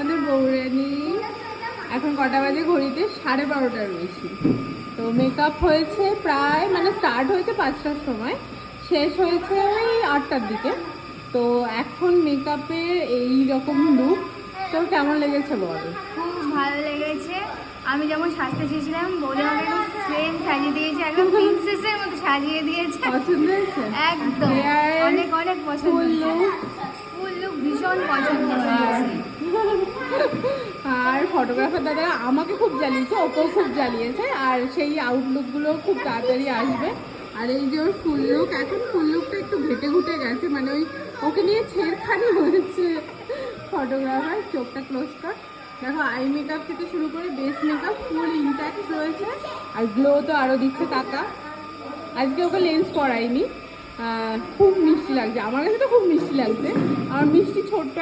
আমাদের বৌরানী। এখন কটা বাজে ঘড়িতে? 12:30টার বেশি। তো মেকআপ হয়েছে প্রায়, মানে স্টার্ট হয়েছে 5টার সময়, শেষ হয়েছে ওই 8টার দিকে। তো এখন মেকআপের এই রকম লুক। তোর কেমন লেগেছে বল? খুব ভালো লেগেছে। আমি যেমন সাজতে চেয়েছিলাম, বৌদি আমাকে একদম সেম সাজিয়ে দিয়েছে, একদম প্রিন্সেসের মতো সাজিয়ে দিয়েছে। পছন্দ হয়েছে? একদম অনেক অনেক পছন্দ হয়েছে। ফুল লুক ভীষণ পছন্দ হয়েছে। আর ফটোগ্রাফার দাদা আমাকে খুব জ্বালিয়েছে, ওকেও খুব জ্বালিয়েছে। আর সেই আউটলুকগুলো খুব তাড়াতাড়ি আসবে। আর এই যে ওর ফুল লুক, এখন ফুল লুকটা একটু ঘেটে ঘুটে গেছে, মানে ওই ওকে নিয়ে ছেড়খানি হয়েছে ফটোগ্রাফার। চোখটা ক্লোজ কর। দেখো, আই মেকআপ থেকে শুরু করে বেস মেকআপ ফুল ইনট্যাক্ট রয়েছে। আর গ্লো তো আরও দিচ্ছে কাকা। আজকে ওকে লেন্স পরাইনি। খুব মিষ্টি লাগছে, আমার কাছে তো খুব মিষ্টি লাগছে। আমার মিষ্টি ছোট্ট